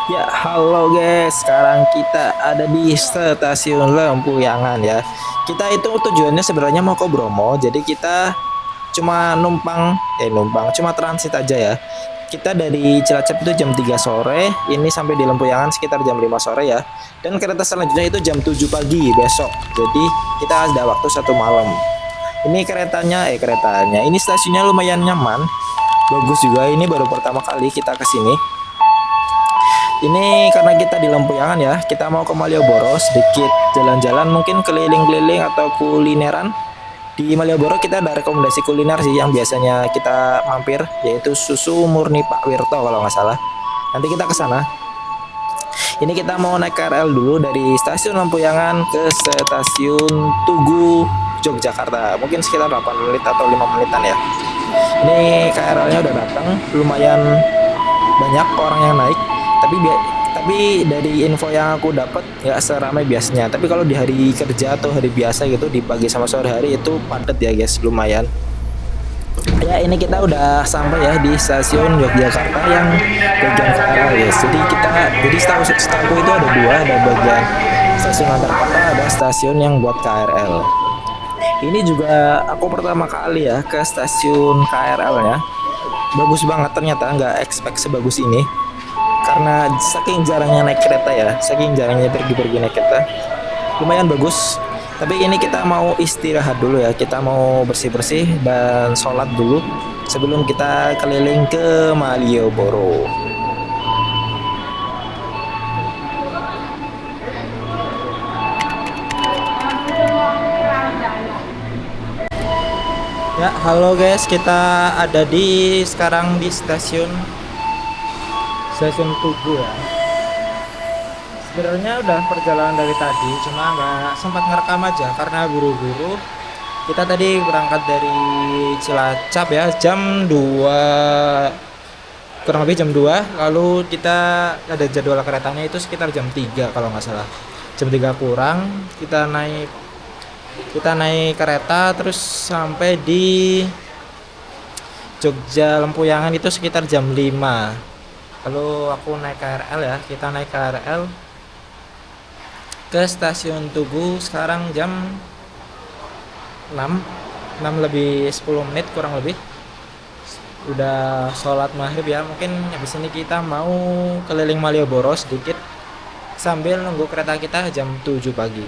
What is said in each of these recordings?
Ya, halo guys. Sekarang kita ada di stasiun Lempuyangan ya. Kita itu tujuannya sebenarnya mau ke Bromo. Jadi kita cuma cuma transit aja ya. Kita dari Cilacap itu jam 3 sore, ini sampai di Lempuyangan sekitar jam 5 sore ya. Dan kereta selanjutnya itu jam 7 pagi besok. Jadi kita ada waktu 1 malam. Ini keretanya. Ini stasiunnya lumayan nyaman. Bagus juga. Ini baru pertama kali kita ke sini. Ini karena kita di Lempuyangan ya, kita mau ke Malioboro sedikit jalan-jalan mungkin keliling-keliling atau kulineran. Di Malioboro kita ada rekomendasi kuliner sih yang biasanya kita mampir, yaitu Susu Murni Pak Wirto kalau nggak salah. Nanti kita ke sana. Ini kita mau naik KRL dulu dari stasiun Lempuyangan ke stasiun Tugu Yogyakarta. Mungkin sekitar 8 menit atau 5 menitan ya. Ini KRL-nya udah datang, lumayan banyak orang yang naik, tapi dari info yang aku dapat nggak seramai biasanya. Tapi kalau di hari kerja atau hari biasa gitu, di pagi sama sore hari itu padat ya guys, lumayan. Ya, ini kita udah sampai ya di stasiun Yogyakarta yang bagian KRL ya. Jadi setahu itu ada dua, ada bagian stasiun antar kota, ada stasiun yang buat KRL. Ini juga aku pertama kali ya ke stasiun KRL ya. Bagus banget ternyata, nggak expect sebagus ini. Karena saking jarangnya naik kereta ya, saking jarangnya pergi-pergi naik kereta, lumayan bagus. Tapi ini kita mau istirahat dulu ya, kita mau bersih-bersih dan sholat dulu sebelum kita keliling ke Malioboro. Ya, halo guys, kita ada sekarang di stasiun Tugu ya. Sebenarnya udah perjalanan dari tadi, cuma nggak sempat ngerekam aja karena buru-buru. Kita tadi berangkat dari Cilacap ya jam 2, kurang lebih jam 2. Lalu kita ada jadwal keretanya itu sekitar jam 3 kalau nggak salah. Jam 3 kurang kita naik kereta terus sampai di Jogja Lempuyangan itu sekitar jam 5. Lalu aku naik KRL ya, kita naik KRL ke stasiun Tugu sekarang jam 6 lebih 10 menit kurang lebih. Udah sholat maghrib ya, mungkin habis ini kita mau keliling Malioboro sedikit sambil nunggu kereta kita jam 7 pagi.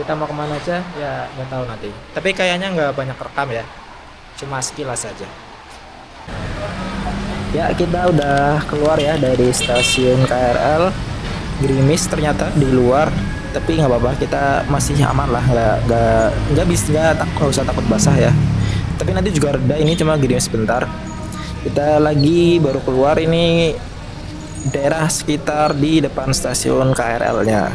Kita mau kemana aja ya nggak tahu nanti, tapi kayaknya nggak banyak rekam ya, cuma sekilas saja. Ya, kita udah keluar ya dari stasiun KRL. Gerimis ternyata di luar, tapi nggak apa-apa, kita masih aman lah, nggak usah takut basah ya. Tapi nanti juga reda, ini cuma gerimis sebentar. Kita lagi baru keluar ini daerah sekitar di depan stasiun KRL-nya.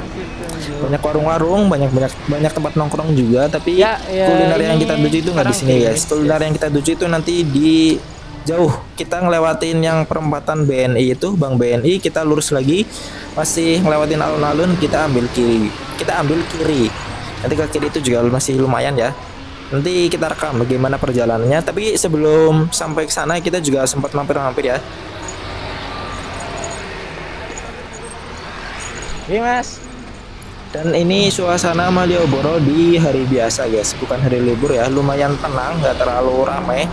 Banyak warung-warung, banyak tempat nongkrong juga, tapi kuliner yang kita tuju itu nggak di sini guys. Kuliner yang kita tuju itu nanti di jauh, kita ngelewatin yang perempatan BNI itu, Bank BNI, kita lurus lagi, masih ngelewatin alun-alun, kita ambil kiri. Nanti ke kiri itu juga masih lumayan ya. Nanti kita rekam bagaimana perjalanannya, tapi sebelum sampai ke sana kita juga sempat mampir-mampir ya. Oke mas. Dan ini suasana Malioboro di hari biasa guys, bukan hari libur ya. Lumayan tenang, nggak terlalu ramai.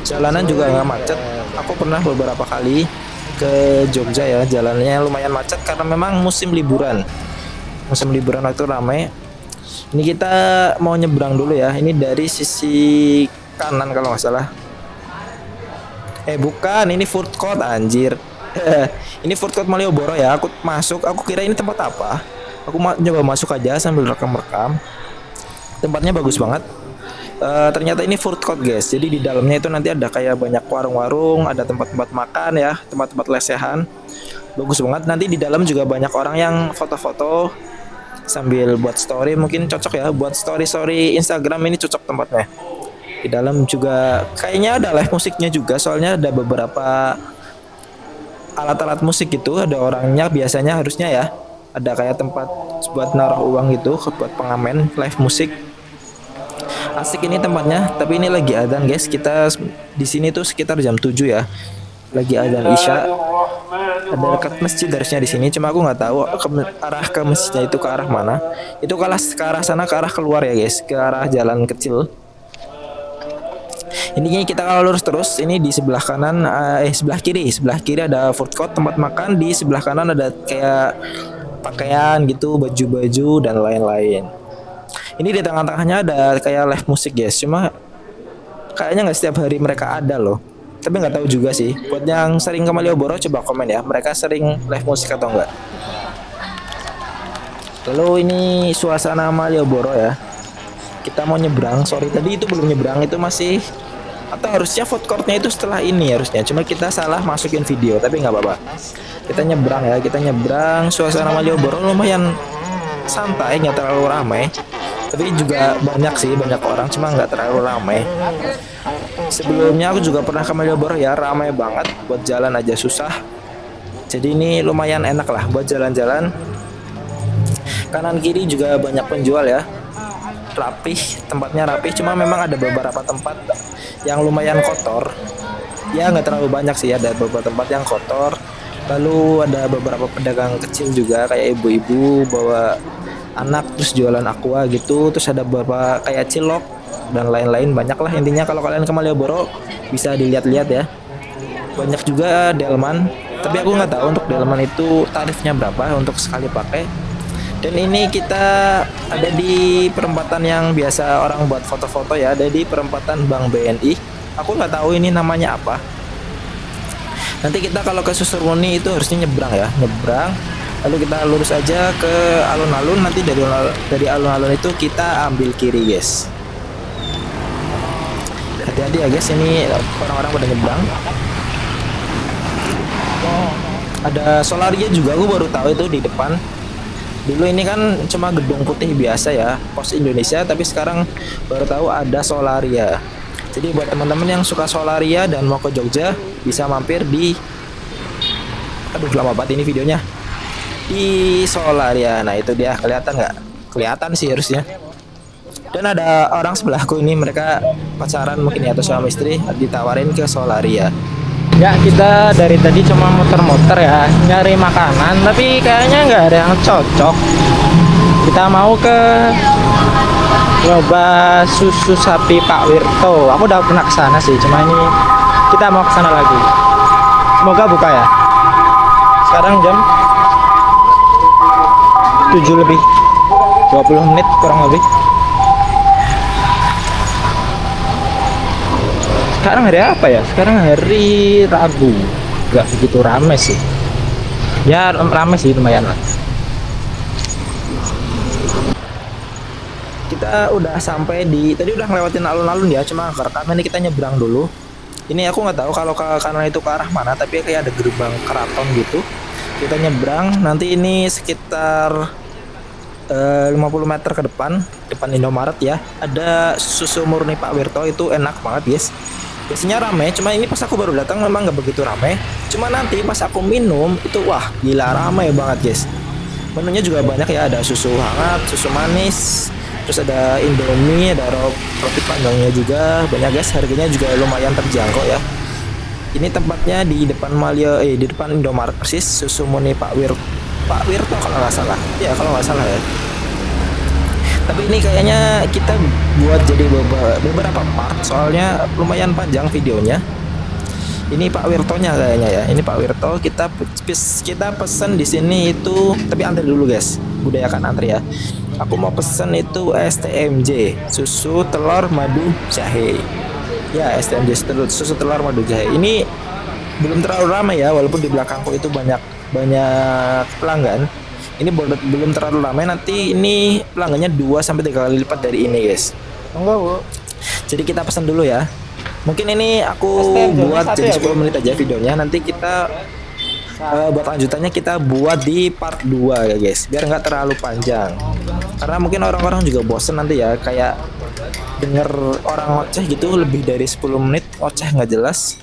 Jalanan juga nggak macet. Aku pernah beberapa kali ke Jogja ya, jalannya lumayan macet karena memang musim liburan. Musim liburan waktu ramai. Ini kita mau nyebrang dulu ya. Ini dari sisi kanan kalau nggak salah. Bukan, ini food court anjir. Ini food court Malioboro ya. Aku kira ini tempat apa. Aku nyoba masuk aja sambil rekam-rekam. Tempatnya bagus banget. Ternyata ini food court guys. Jadi di dalamnya itu nanti ada kayak banyak warung-warung, ada tempat-tempat makan ya, tempat-tempat lesehan. Bagus banget. Nanti di dalam juga banyak orang yang foto-foto sambil buat story. Mungkin cocok ya buat story-story Instagram, ini cocok tempatnya. Di dalam juga kayaknya ada live musiknya juga, soalnya ada beberapa alat-alat musik gitu, ada orangnya biasanya harusnya ya. Ada kayak tempat buat naruh uang gitu, buat pengamen live musik. Asik ini tempatnya, tapi ini lagi adzan guys. Kita di sini tuh sekitar jam 7 ya. lagi azan isya. Ada dekat masjid harusnya di sini, cuma aku nggak tahu arah ke masjidnya itu ke arah mana. Itu kalau ke arah sana, ke arah keluar ya guys, ke arah jalan kecil. Ini kita kalau lurus terus, ini di sebelah kanan, sebelah kiri ada food court tempat makan, di sebelah kanan ada kayak pakaian gitu, baju-baju dan lain-lain. Ini di tengah-tengahnya ada kayak live musik guys, cuma kayaknya nggak setiap hari mereka ada loh. Tapi nggak tahu juga sih. Buat yang sering ke Malioboro coba komen ya, mereka sering live musik atau enggak. Lalu ini suasana Malioboro ya. Kita mau nyebrang, sorry tadi itu belum nyebrang, itu masih, atau harusnya food courtnya itu setelah ini harusnya, cuma kita salah masukin video, tapi nggak apa-apa. Kita nyebrang ya, kita nyebrang. Suasana Malioboro lumayan santai, nggak terlalu ramai, tapi juga banyak sih, banyak orang, cuma nggak terlalu ramai. Sebelumnya aku juga pernah ke Malioboro ya, ramai banget, buat jalan aja susah. Jadi ini lumayan enak lah buat jalan-jalan. Kanan kiri juga banyak penjual ya, rapih, tempatnya rapih, cuma memang ada beberapa tempat yang lumayan kotor ya, nggak terlalu banyak sih, ada beberapa tempat yang kotor. Lalu ada beberapa pedagang kecil juga kayak ibu-ibu bawa anak terus jualan aqua gitu, terus ada beberapa kayak cilok dan lain-lain, banyak lah intinya. Kalau kalian ke Malioboro bisa dilihat-lihat ya, banyak juga delman, tapi aku nggak tahu untuk delman itu tarifnya berapa untuk sekali pakai. Dan ini kita ada di perempatan yang biasa orang buat foto-foto ya, ada di perempatan Bank BNI. Aku nggak tahu ini namanya apa. Nanti kita kalau ke Susurmuni itu harusnya nyebrang ya, nyebrang. Lalu kita lurus aja ke alun-alun. Nanti dari alun-alun itu kita ambil kiri guys. Hati-hati ya guys, ini orang-orang pada nyebrang. Ada Solaria juga, aku baru tahu itu di depan. Dulu ini kan cuma gedung putih biasa ya, Pos Indonesia, tapi sekarang baru tahu ada Solaria. Jadi buat teman-teman yang suka Solaria dan mau ke Jogja bisa mampir di, aduh lama banget ini videonya, di Solaria. Nah itu dia, kelihatan nggak? Kelihatan sih harusnya. Dan ada orang sebelahku ini, mereka pacaran mungkin ya, atau suami istri, ditawarin ke Solaria. Ya, kita dari tadi cuma muter-muter ya, nyari makanan, tapi kayaknya nggak ada yang cocok. Kita mau ke Loba Susu Sapi Pak Wirto. Aku udah pernah kesana sih, cuma ini kita mau kesana lagi. Semoga buka ya. Sekarang jam 7 lebih, 20 menit kurang lebih. Sekarang hari apa ya? Sekarang hari Rabu. Gak begitu rame sih. Ya rame sih, lumayan lah. Kita udah sampai di, tadi udah ngelewatin alun-alun ya, cuma karena ini kita nyebrang dulu. Ini aku nggak tahu kalau ke kanan itu ke arah mana, tapi kayak ada gerbang keraton gitu. Kita nyebrang, nanti ini sekitar 50 meter ke depan Indomaret ya, ada susu murni Pak Wirto, itu enak banget guys. Biasanya rame, cuma ini pas aku baru datang memang nggak begitu rame. Cuma nanti pas aku minum itu wah gila rame banget guys. Menunya juga banyak ya, ada susu hangat, susu manis, terus ada Indomie, ada roti panggangnya juga banyak guys. Harganya juga lumayan terjangkau ya. Ini tempatnya di depan di depan Indomaret persis, susu murni Pak Wirto kalau nggak salah. Ya kalau nggak salah ya. Tapi ini kayaknya kita buat jadi beberapa part, soalnya lumayan panjang videonya. Ini Pak Wirtonya kayaknya ya. Ini Pak Wirto, kita pesen di sini itu, tapi antri dulu guys. Budayakan antri ya. Aku mau pesen itu STMJ, susu telur madu jahe. Ya, STMJ susu telur madu jahe. Ini belum terlalu ramai ya, walaupun di belakangku itu banyak pelanggan. Ini belum terlalu ramai, nanti ini pelanggannya 2-3 kali lipat dari ini guys. Enggak bu. Jadi kita pesan dulu ya. Mungkin ini aku buat jadi 10 menit aja videonya. Nanti kita buat lanjutannya kita buat di part 2 ya guys, biar nggak terlalu panjang. Karena mungkin orang-orang juga bosen nanti ya, kayak denger orang ngoceh gitu lebih dari 10 menit ngoceh nggak jelas.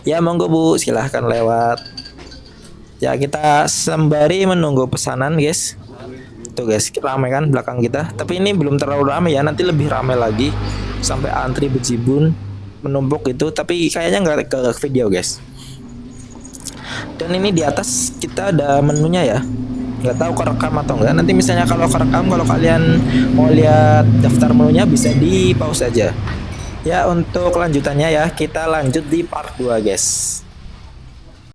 Ya monggo bu, silahkan lewat. Ya kita sembari menunggu pesanan guys. Tuh guys, ramai kan belakang kita. Tapi ini belum terlalu ramai ya, nanti lebih ramai lagi sampai antri bejibun. menumpuk gitu, tapi kayaknya nggak ke video guys. Dan ini di atas kita ada menunya ya, nggak tahu kerekam atau enggak. Nanti misalnya kalau kerekam, kalau kalian mau lihat daftar menunya bisa di pause aja ya. Untuk lanjutannya ya, kita lanjut di part 2 guys.